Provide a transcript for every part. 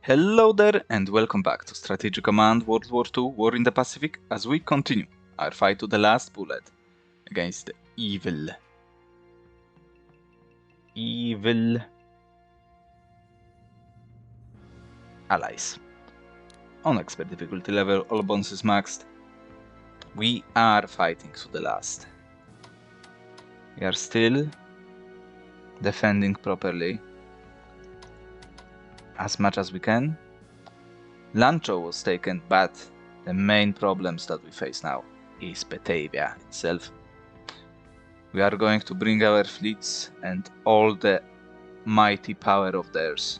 Hello there and welcome back to Strategic Command World War II War in the Pacific as we continue our fight to the last bullet against the evil allies. On expert difficulty level, all bonuses maxed. We are fighting to the last. We are still defending properly as much as we can. Lancho was taken, but the main problems that we face now is Batavia itself. We are going to bring our fleets and all the mighty power of theirs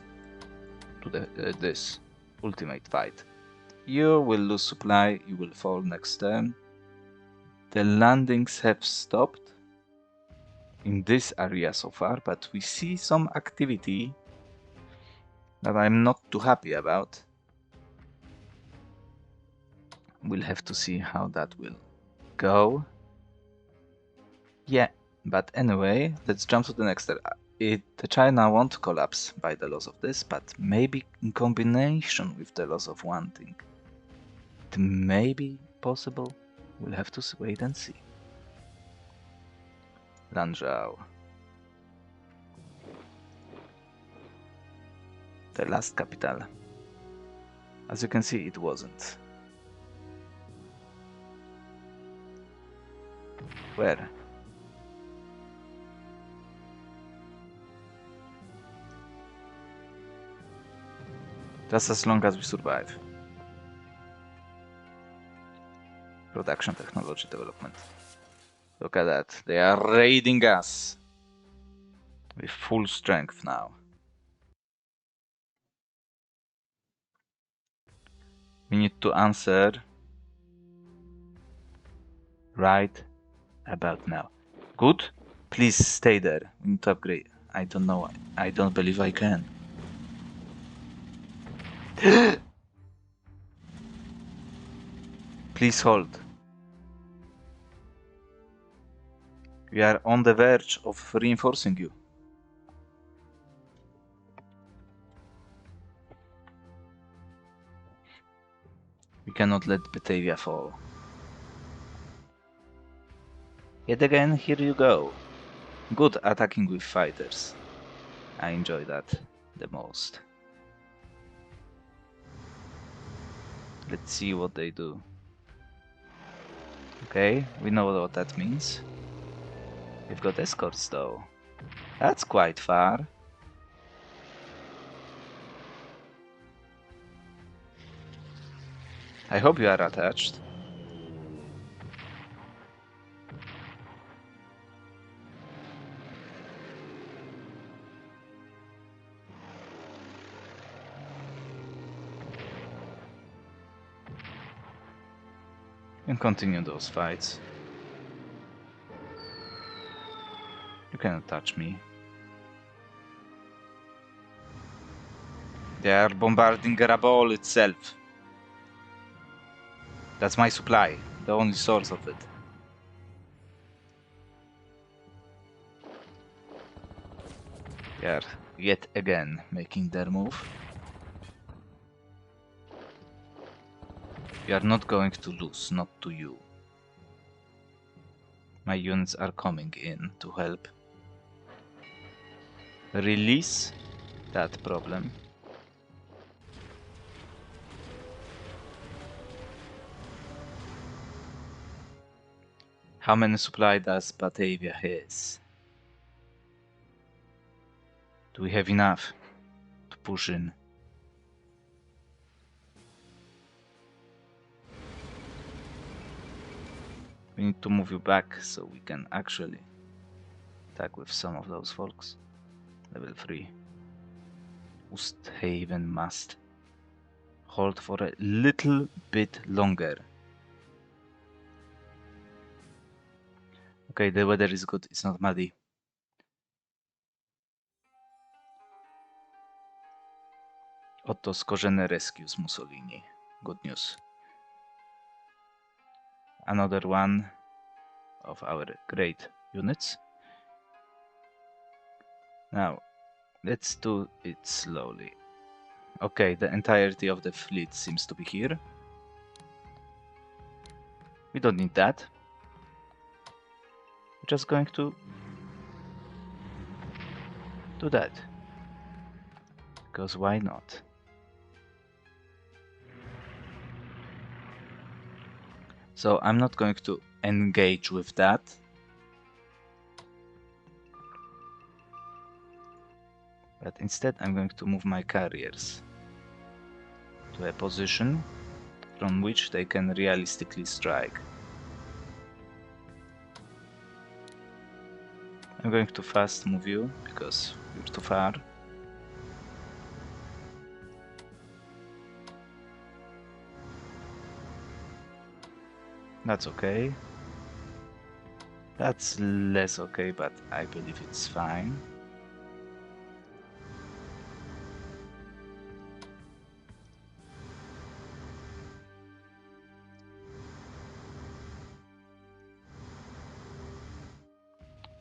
to this ultimate fight. You will lose supply, you will fall next turn. The landings have stopped in this area so far, but we see some activity that I'm not too happy about. We'll have to see how that will go. Yeah, but anyway, let's jump to the next step. China won't collapse by the loss of this, but maybe in combination with the loss of one thing. It may be possible. We'll have to wait and see. Lanzhou. The last capital. As you can see, it wasn't. Where? Just as long as we survive. Production technology development. Look at that. They are raiding us with full strength now. We need to answer right about now. Good? Please stay there. We need to upgrade. I don't know. I don't believe I can. Please hold. We are on the verge of reinforcing you. We cannot let Batavia fall. Yet again, here you go. Good attacking with fighters. I enjoy that the most. Let's see what they do. Okay, we know what that means. We've got escorts though. That's quite far. I hope you are attached. And continue those fights. You cannot touch me. They are bombarding Garabol itself. That's my supply, the only source of it. They are yet again making their move. We are not going to lose, not to you. My units are coming in to help release that problem. How many supply does Batavia has? Do we have enough to push in? We need to move you back so we can actually attack with some of those folks. Level 3. Oosthaven must hold for a little bit longer. Okay, the weather is good, it's not muddy. Otto Skorzeny rescues Mussolini. Good news. Another one of our great units. Now, let's do it slowly. Okay, the entirety of the fleet seems to be here. We don't need that. We're just going to do that. Because why not? So I'm not going to engage with that. But instead I'm going to move my carriers to a position from which they can realistically strike. I'm going to fast move you because you're too far. That's okay. That's less okay, but I believe it's fine.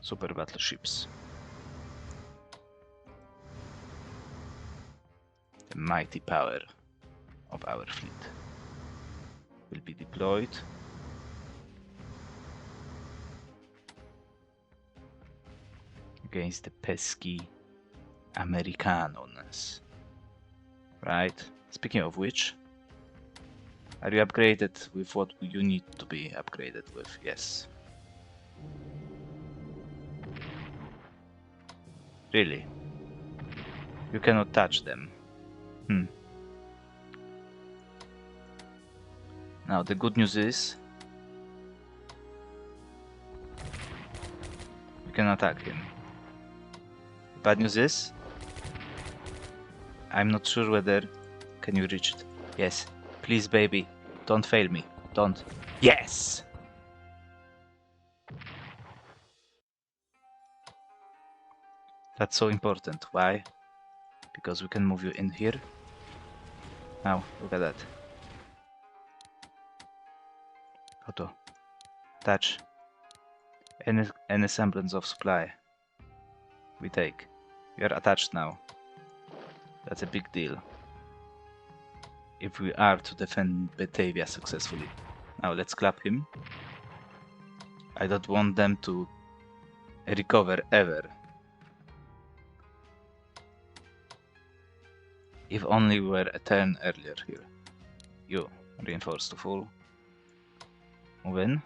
Super battleships. The mighty power of our fleet will be deployed. Against the pesky Americanos. Right? Speaking of which, are you upgraded with what you need to be upgraded with? Yes. Really? You cannot touch them. Now the good news is you can attack him. The bad news is I'm not sure whether can you reach it. Yes. Please baby, don't fail me. Don't. Yes! That's so important. Why? Because we can move you in here. Now, look at that. Auto. Touch. Any semblance of supply. We take. We are attached now. That's a big deal. If we are to defend Batavia successfully. Now let's clap him. I don't want them to recover ever. If only we were a turn earlier here. You, reinforce to full. Move in.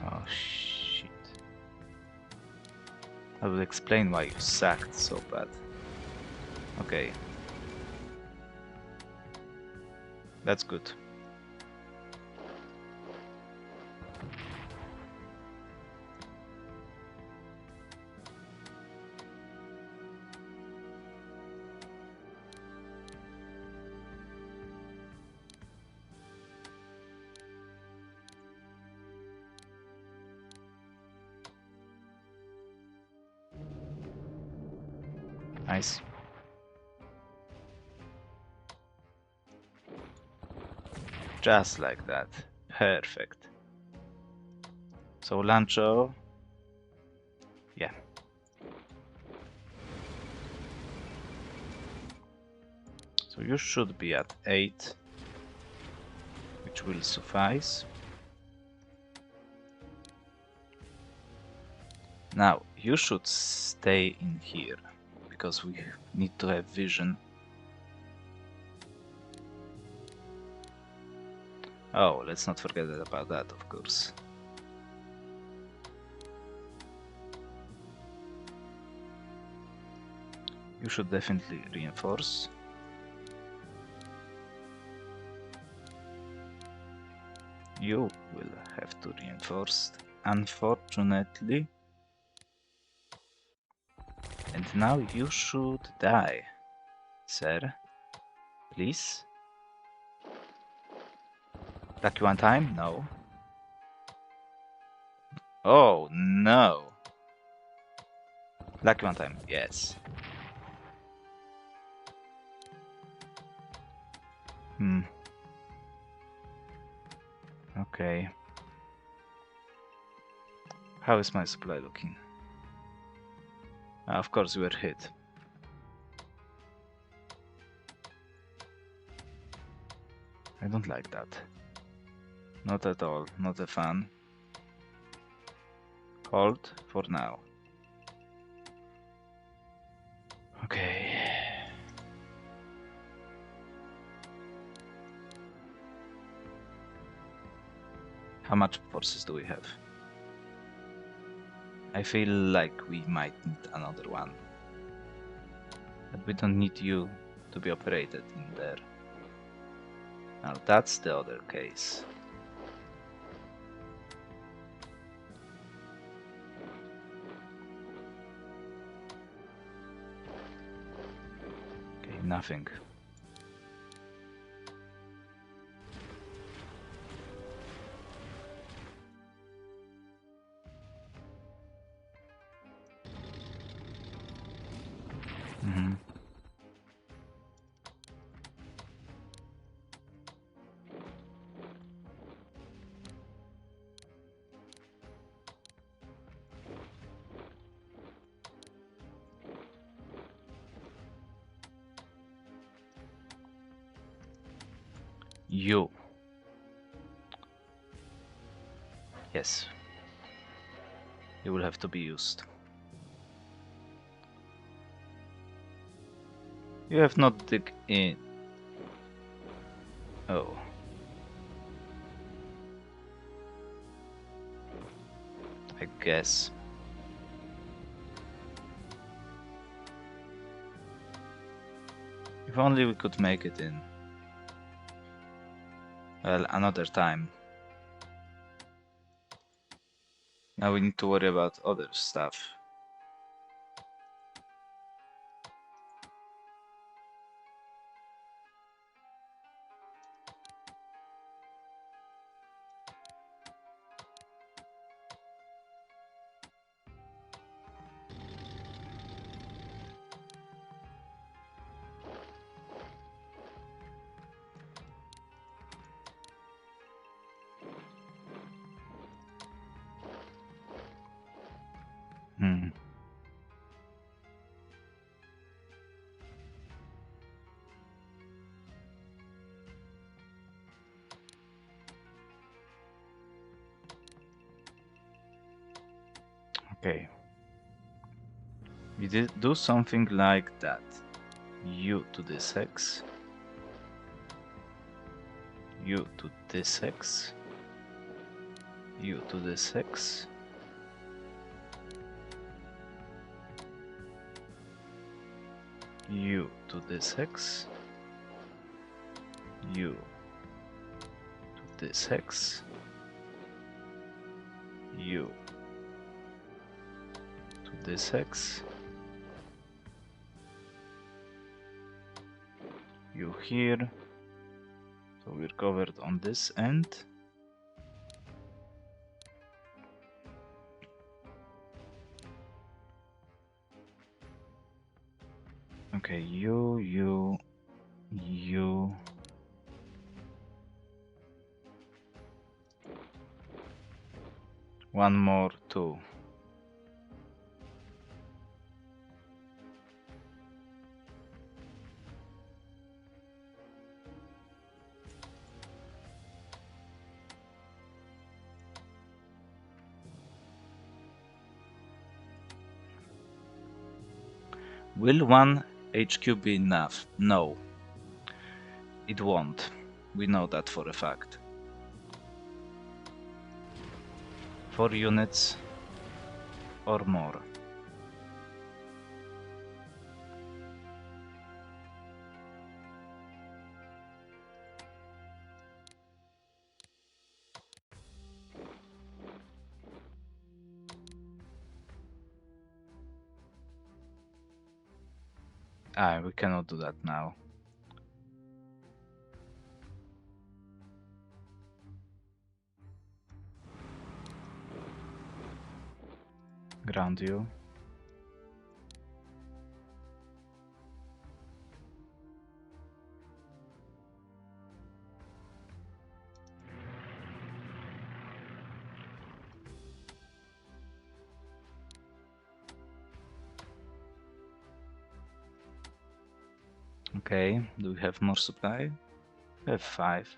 Oh shit. I will explain why you sacked so bad. Okay. That's good. Nice. Just like that. Perfect. So Lancho. Yeah. So you should be at 8, which will suffice. Now, you should stay in here, because we need to have vision. Oh, let's not forget about that, of course. You should definitely reinforce. You will have to reinforce, unfortunately. And now you should die, sir. Please? Lucky one time? No. Oh, no. Lucky one time, yes. Okay. How is my supply looking? Of course we were hit. I don't like that. Not at all, not a fan. Hold for now. Okay. How much forces do we have? I feel like we might need another one. But we don't need you to be operated in there. Now that's the other case. Okay, nothing. You. Yes. You will have to be used. You have not dig in. Oh. I guess. If only we could make it in. Well, another time. Now we need to worry about other stuff. Hmm. Okay. We did do something like that. You to this X. You to this X. You to this X. You to this X. You to this X. You to this X. You here. So we're covered on this end. Okay, you. One more, two. Will one HQ be enough? No. It won't. We know that for a fact. 4 units or more. We cannot do that now. Ground you. Okay, do we have more supply? We have 5.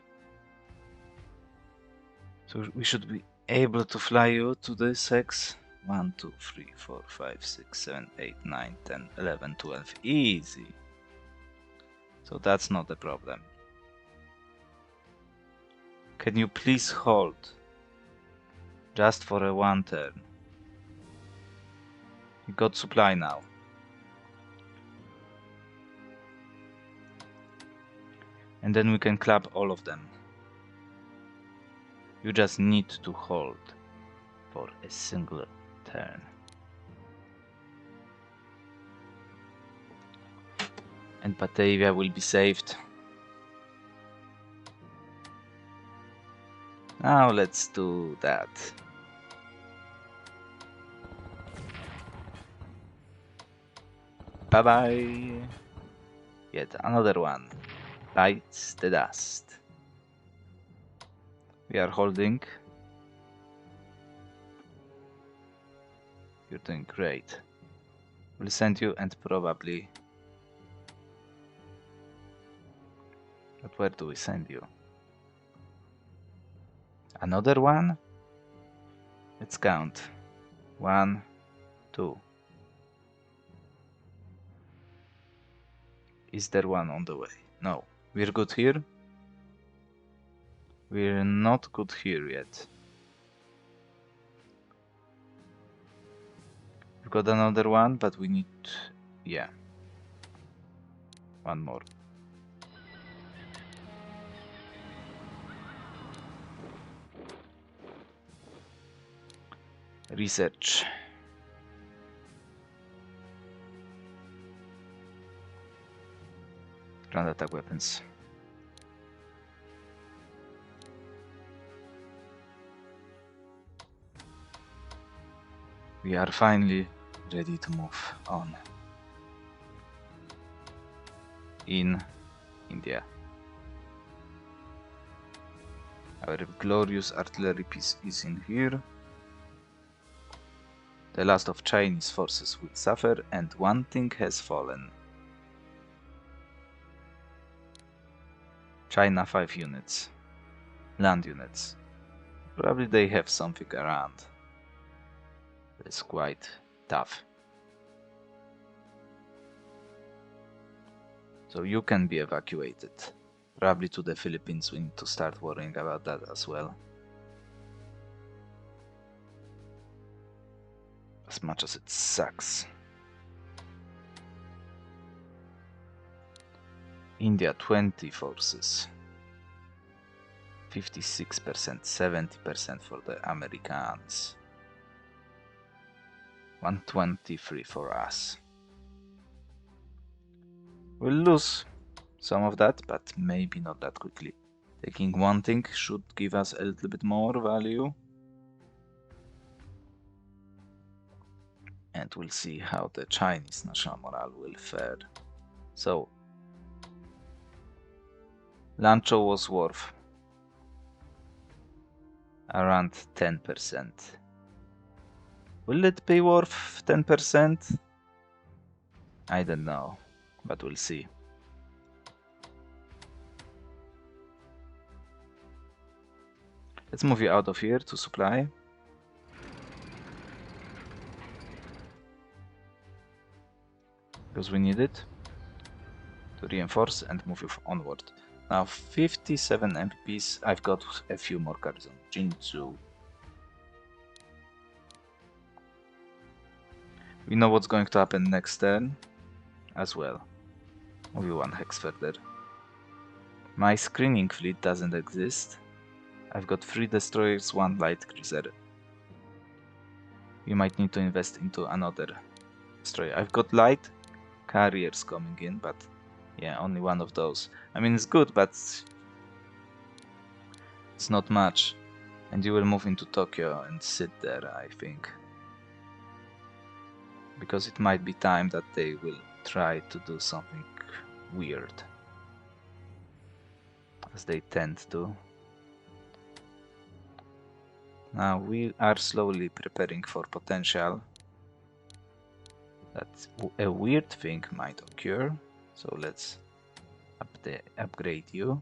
So we should be able to fly you to this X. 1, 2, 3, 4, 5, 6, 7, 8, 9, 10, 11, 12. Easy. So that's not a problem. Can you please hold? Just for a 1 turn. You got supply now. And then we can clap all of them. You just need to hold for a single turn. And Batavia will be saved. Now let's do that. Bye bye. Yet another one bites the dust. We are holding. You're doing great. We'll send you and probably... But where do we send you? Another one? Let's count. 1, 2. Is there one on the way? No. We're good here? We're not good here yet. We've got another one, but we need... yeah. One more. Research. Ground attack weapons. We are finally ready to move on. In India. Our glorious artillery piece is in here. The last of Chinese forces will suffer, and one thing has fallen. China 5 units. Land units. Probably they have something around. It's quite tough. So you can be evacuated. Probably to the Philippines. We need to start worrying about that as well. As much as it sucks. India 20 forces. 56%, 70% for the Americans. 123 for us. We'll lose some of that, but maybe not that quickly. Taking one thing should give us a little bit more value. And we'll see how the Chinese national morale will fare. So, Lancho was worth around 10%. Will it be worth 10%? I don't know, but we'll see. Let's move you out of here to supply. Because we need it to reinforce and move you onward. Now 57 MPPs, I've got a few more cards on Jinzhou. We know what's going to happen next turn as well. Move you one hex further. My screening fleet doesn't exist. I've got 3 destroyers, 1 light cruiser. You might need to invest into another destroyer. I've got light carriers coming in, but yeah, only one of those. I mean, it's good, but it's not much. And you will move into Tokyo and sit there, I think. Because it might be time that they will try to do something weird. As they tend to. Now we are slowly preparing for potential that a weird thing might occur. So let's upgrade you.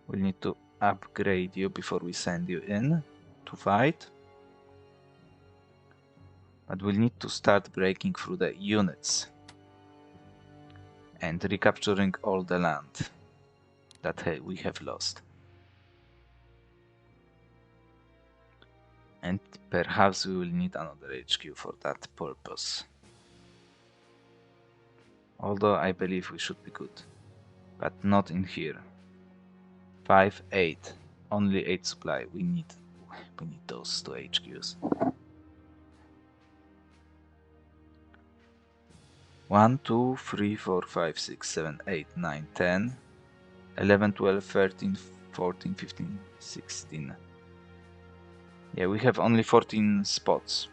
We'll need to upgrade you before we send you in to fight. But we'll need to start breaking through the units and recapturing all the land that we have lost. And perhaps we will need another HQ for that purpose. Although I believe we should be good. But not in here. 5, 8. Only 8 supply. We need those 2 HQs. 1, 2, 3, 4, 5, 6, 7, 8, 9, 10, 11, 12, 13, 14, 15, 16. Yeah, we have only 14 spots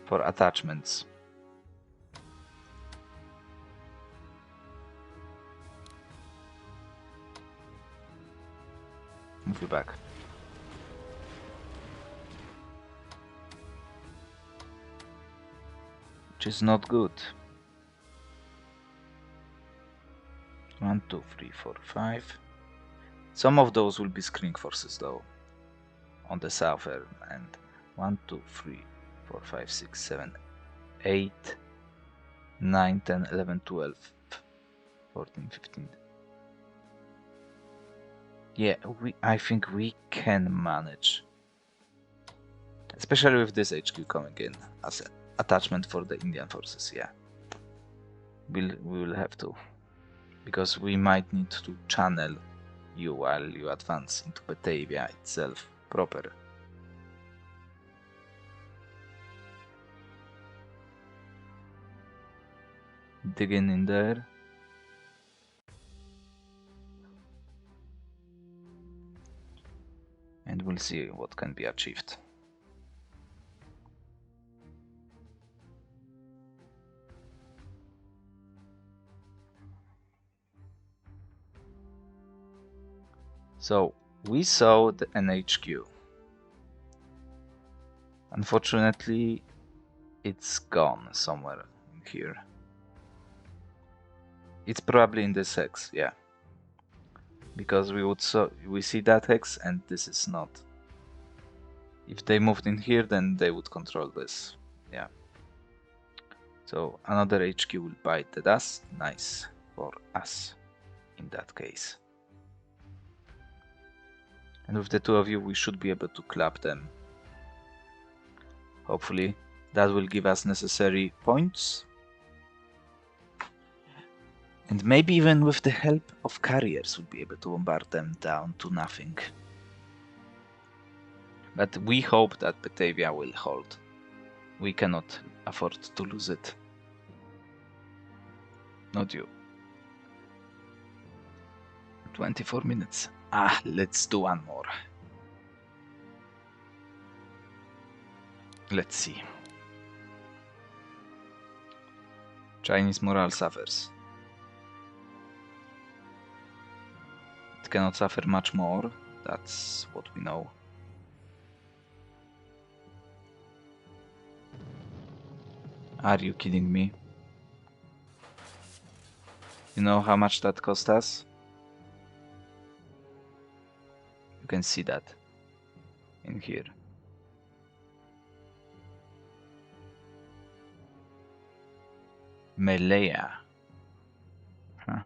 for attachments. Move you back. Which is not good. 1, 2, 3, 4, 5. Some of those will be screen forces though. On the southern end. 1, 2, 3, 4, 5, 6, 7, 8, 9, 10, 11, 12, 14, 15. Yeah, I think we can manage. Especially with this HQ coming in as an attachment for the Indian forces, yeah. We will have to. Because we might need to channel you while you advance into Batavia itself proper. Digging in there. And we'll see what can be achieved. So, we saw the NHQ. Unfortunately, it's gone somewhere in here. It's probably in this hex, yeah. Because we see that hex and this is not. If they moved in here, then they would control this, yeah. So another HQ will bite the dust. Nice for us in that case. And with the 2 of you, we should be able to clap them. Hopefully, that will give us necessary points. And maybe even with the help of carriers, we'll be able to bombard them down to nothing. But we hope that Batavia will hold. We cannot afford to lose it. Not you. 24 minutes. Let's do one more. Let's see. Chinese morale suffers. It cannot suffer much more. That's what we know. Are you kidding me? You know how much that cost us? You can see that in here. Malaya. Huh.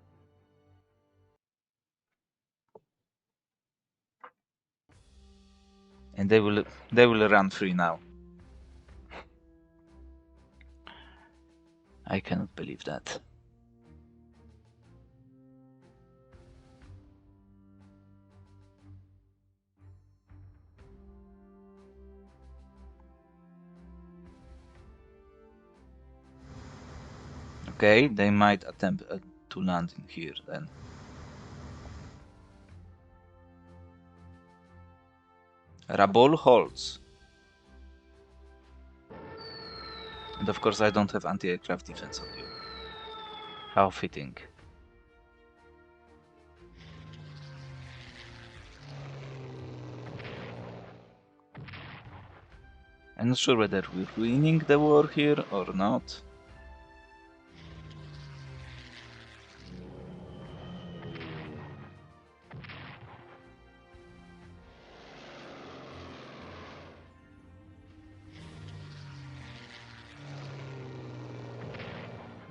And they will run free now. I cannot believe that. Okay, they might attempt to land in here then. Rabol holds. And of course I don't have anti-aircraft defense on you. How fitting. I'm not sure whether we're winning the war here or not.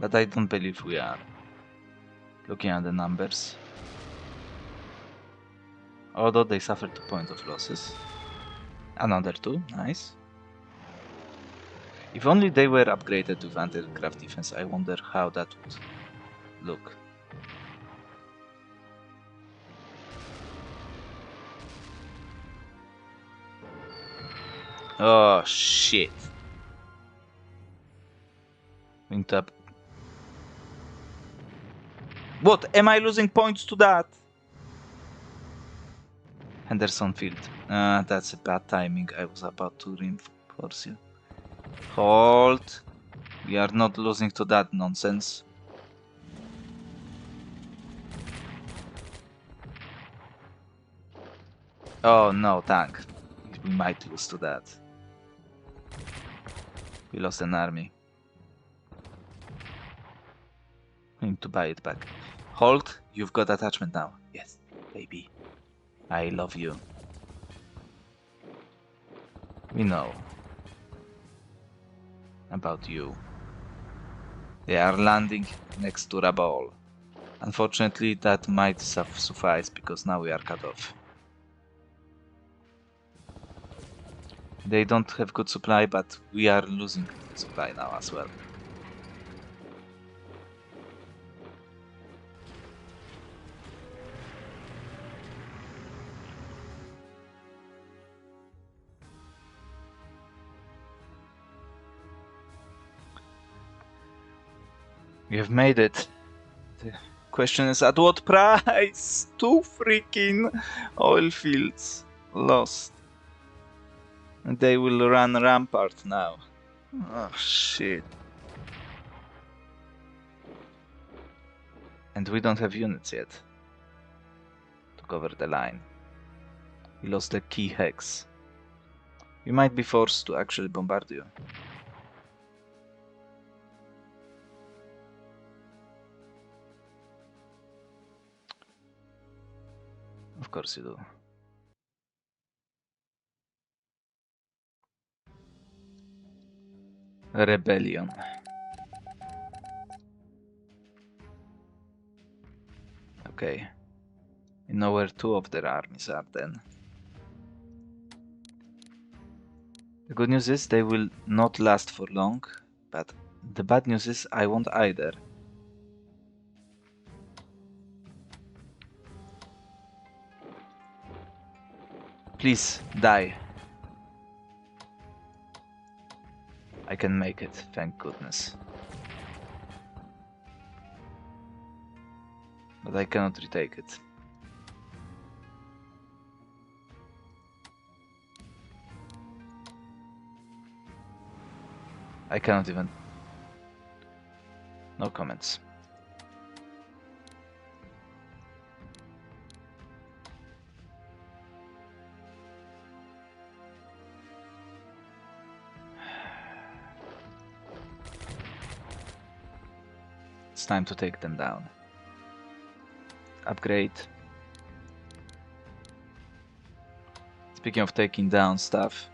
But I don't believe we are. Looking at the numbers. Although they suffered 2 points of losses. Another 2, nice. If only they were upgraded with anti-aircraft defense, I wonder how that would look. Oh shit. Winged up. What? Am I losing points to that? Henderson Field. That's a bad timing. I was about to reinforce you. Hold. We are not losing to that nonsense. Oh no, tank. We might lose to that. We lost an army. We need to buy it back. Hold. You've got attachment now. Yes, baby. I love you. We know about you. They are landing next to Rabol. Unfortunately, that might suffice because now we are cut off. They don't have good supply, but we are losing supply now as well. We have made it. The question is at what price? 2 freaking oil fields lost. And they will run rampart now. Oh shit. And we don't have units yet to cover the line. We lost the key hex. We might be forced to actually bombard you. Of course you do. Rebellion. Okay. We know where 2 of their armies are then. The good news is they will not last for long, but the bad news is I won't either. Please, die. I can make it, thank goodness. But I cannot retake it. I cannot even... No comments. It's time to take them down. Upgrade. Speaking of taking down stuff.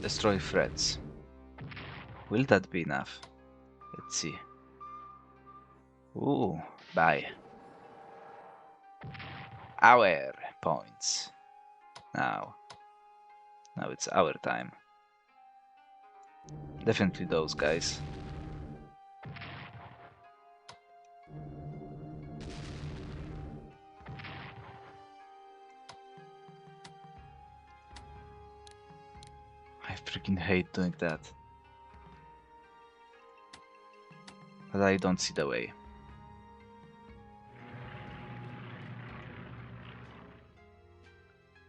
Destroy threats. Will that be enough? Let's see. Ooh, buy. Our points. Now it's our time. Definitely those guys. I freaking hate doing that. But I don't see the way.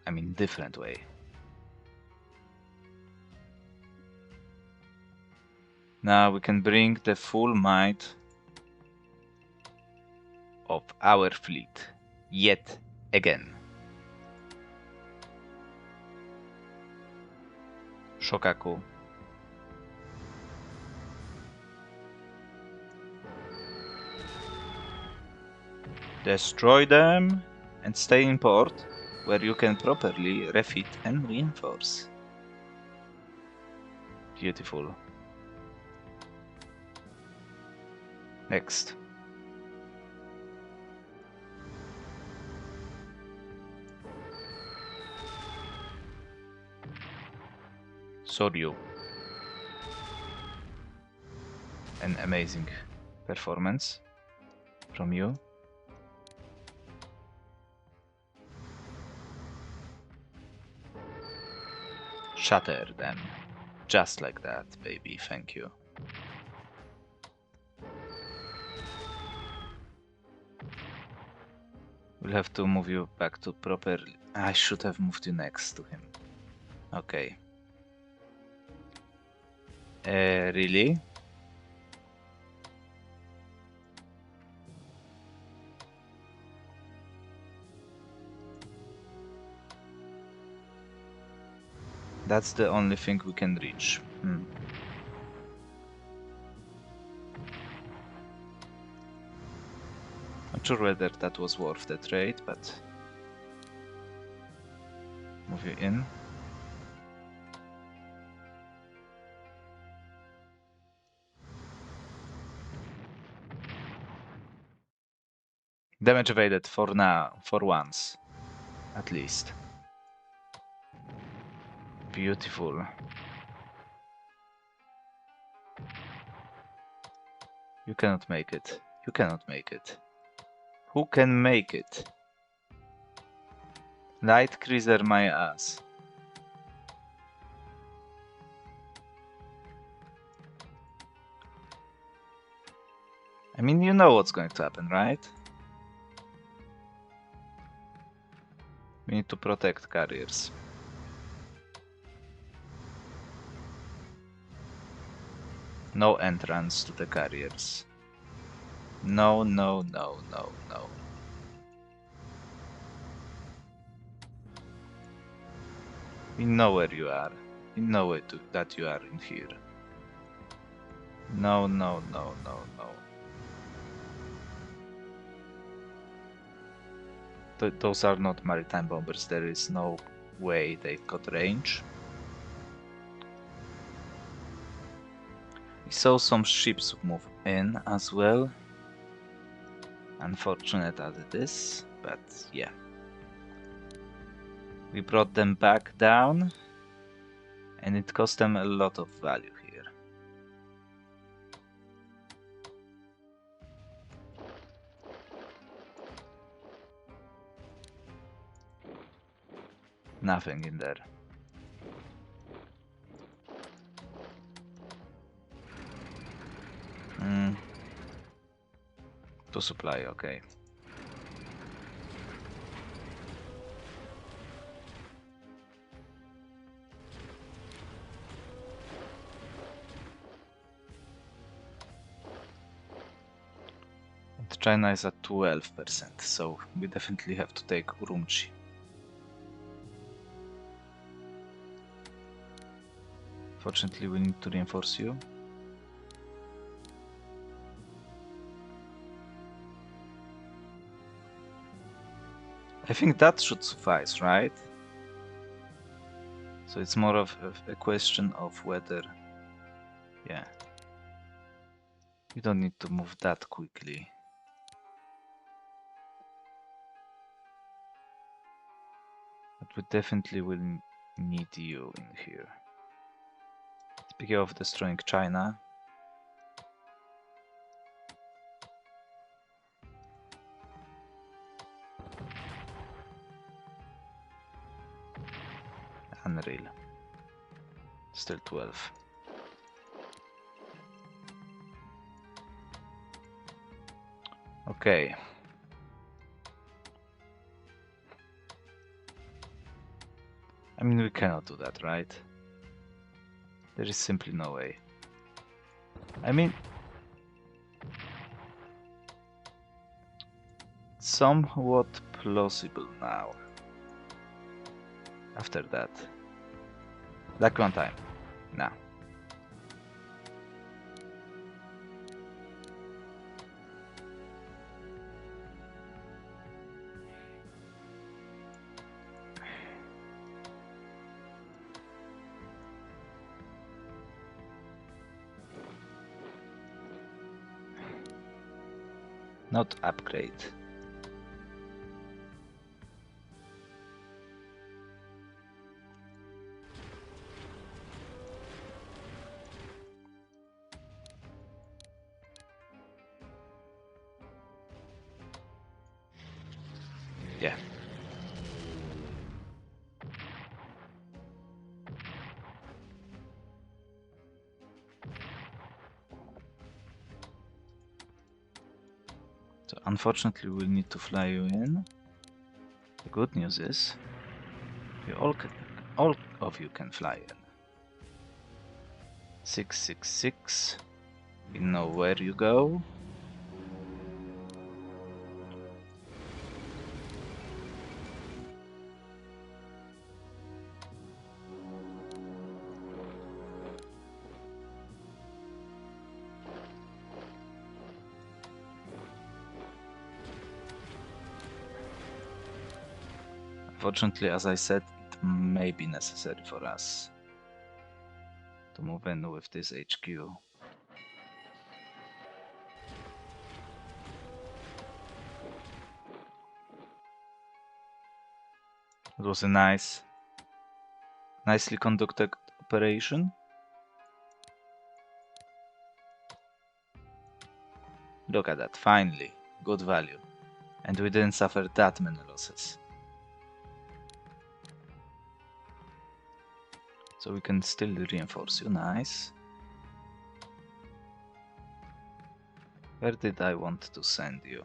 I mean, different way. Now we can bring the full might of our fleet yet again. Shokaku. Destroy them and stay in port. where you can properly refit and reinforce. Beautiful. Next. Soryu. An amazing performance from you. Shatter them. Just like that, baby. Thank you. We'll have to move you back to proper... I should have moved you next to him. Okay. Really? That's the only thing we can reach. Not sure whether that was worth the trade, but... Move you in. Damage evaded for now, for once. At least. Beautiful. You cannot make it. You cannot make it. Who can make it? Light cruiser my ass. I mean, you know what's going to happen, right? We need to protect carriers. No entrance to the carriers. No, no, no, no, no. We know where you are. We know that you are in here. No, no, no, no, no. Those are not maritime bombers. There is no way they've got range. We saw some ships move in as well. Unfortunate as it is, but yeah. We brought them back down, and it cost them a lot of value here. Nothing in there. To supply, okay. And China is at 12%, so we definitely have to take Urumqi. Fortunately, we need to reinforce you. I think that should suffice, right? So it's more of a question of whether... Yeah. You don't need to move that quickly. But we definitely will need you in here. Speaking of destroying China... Unreal. Still 12. Okay. I mean, we cannot do that, right? There is simply no way. I mean... somewhat plausible now. After that. Like one time. Nah. Not upgrade. Yeah. So unfortunately we'll need to fly you in. The good news is you all of you can fly in. 666. We know where you go. Unfortunately, as I said, it may be necessary for us to move in with this HQ. It was a nicely conducted operation. Look at that, finally, good value. And we didn't suffer that many losses. So we can still reinforce you, nice. Where did I want to send you?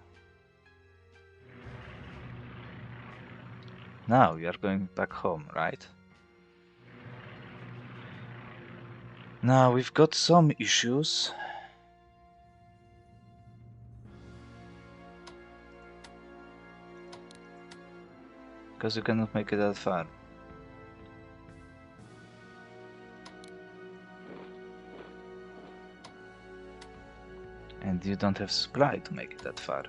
Now you are going back home, right? Now we've got some issues. Because you cannot make it that far. And you don't have supply to make it that far.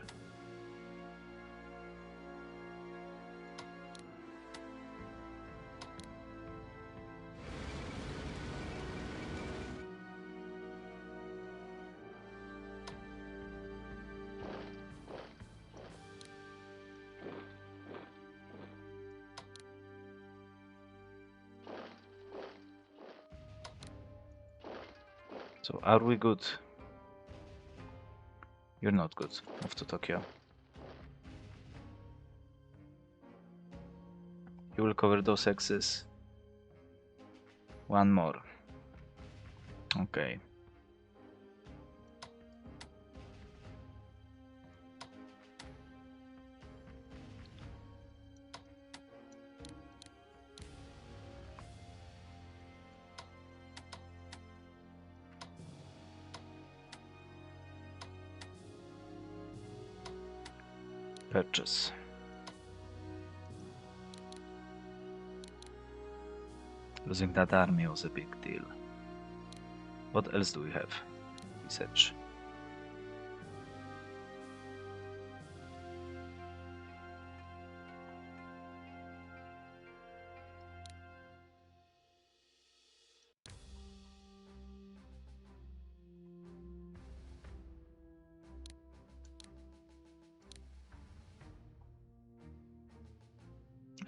So are we good? You're not good. Move to Tokyo. You will cover those X's. One more. Okay. Purchase. Losing that army was a big deal. What else do we have? Research.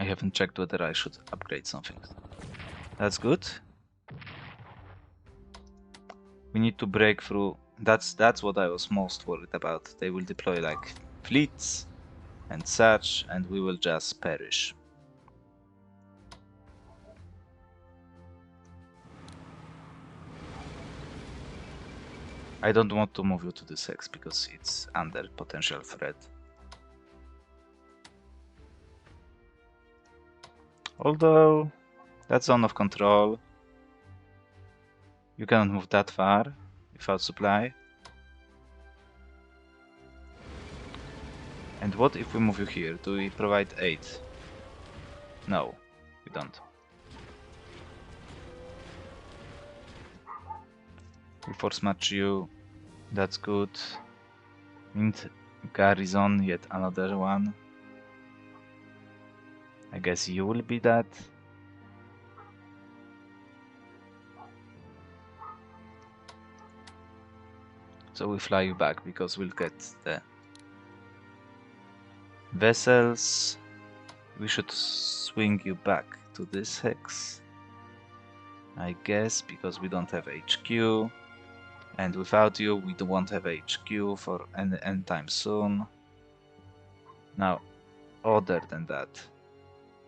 I haven't checked whether I should upgrade something. That's good. We need to break through. That's what I was most worried about. They will deploy like fleets and such, and we will just perish. I don't want to move you to the 6 because it's under potential threat. Although that's zone of control. You cannot move that far without supply. And what if we move you here? Do we provide aid? No, we don't. We force match you. That's good. Need garrison, yet another one. I guess you will be that. So we fly you back because we'll get the Vessels, we should swing you back to this hex, I guess, because we don't have HQ, and without you we won't have HQ for any time soon. Now, other than that,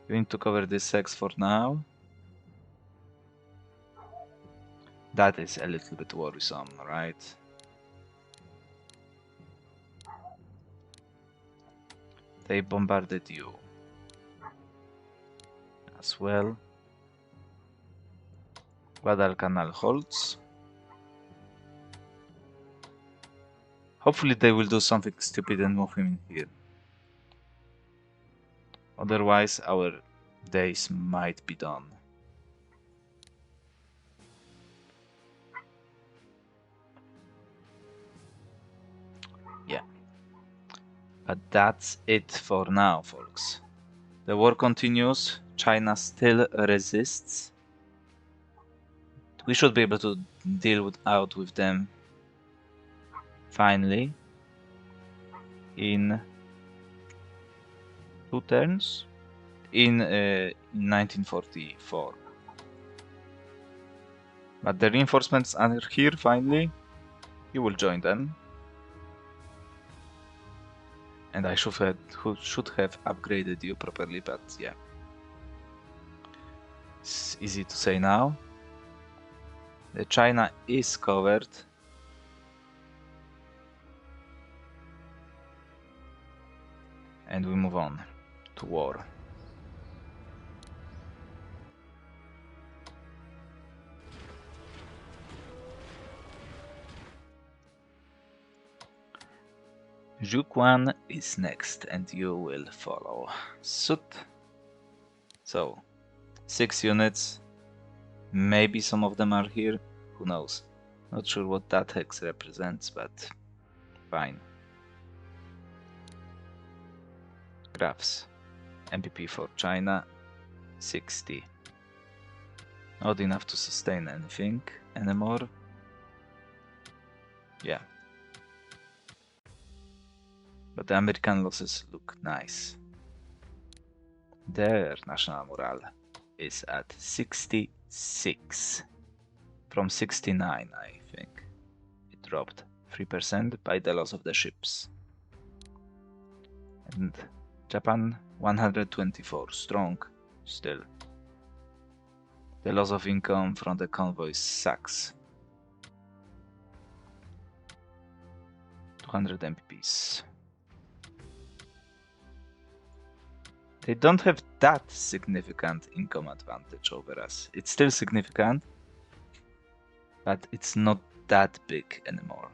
you need to cover this hex for now. That is a little bit worrisome, right? They bombarded you as well. Guadalcanal holds. Hopefully they will do something stupid and move him in here. Otherwise our days might be done. Yeah. But that's it for now, folks. The war continues. China still resists. We should be able to deal out with them finally in 2 turns in 1944. But the reinforcements are here finally. You will join them. And I should have upgraded you properly, but yeah. It's easy to say now. The China is covered. And we move on to war. Zhuquan is next, and you will follow suit. So, 6 units. Maybe some of them are here. Who knows? Not sure what that hex represents, but fine. Graphs. MPP for China, 60. Not enough to sustain anything anymore. Yeah. But the American losses look nice. Their national morale is at 66 from 69, I think. It dropped 3% by the loss of the ships. And Japan 124 strong still. The loss of income from the convoys sucks. 200 MPPs. They don't have that significant income advantage over us. It's still significant, but it's not that big anymore.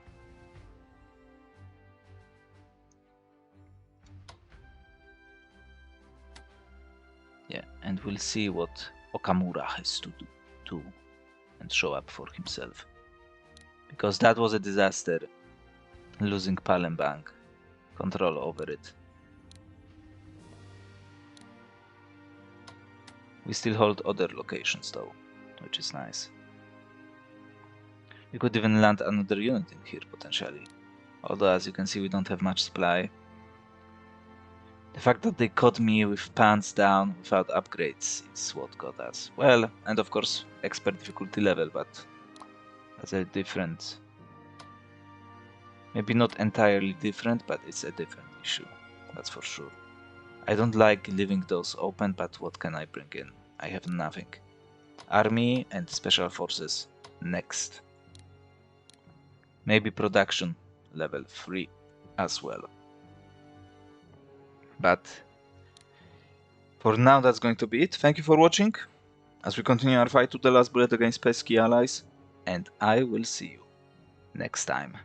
Yeah, and we'll see what Okamura has to do too and show up for himself. Because that was a disaster, losing Palembang, control over it. We still hold other locations though, which is nice. We could even land another unit in here potentially. Although as you can see we don't have much supply. The fact that they caught me with pants down without upgrades is what got us. Well, and of course expert difficulty level, but that's a different... Maybe not entirely different, but it's a different issue, that's for sure. I don't like leaving those open, but what can I bring in? I have nothing. Army and Special Forces next. Maybe production level 3 as well. But for now that's going to be it. Thank you for watching as we continue our fight to the last bullet against pesky allies, and I will see you next time.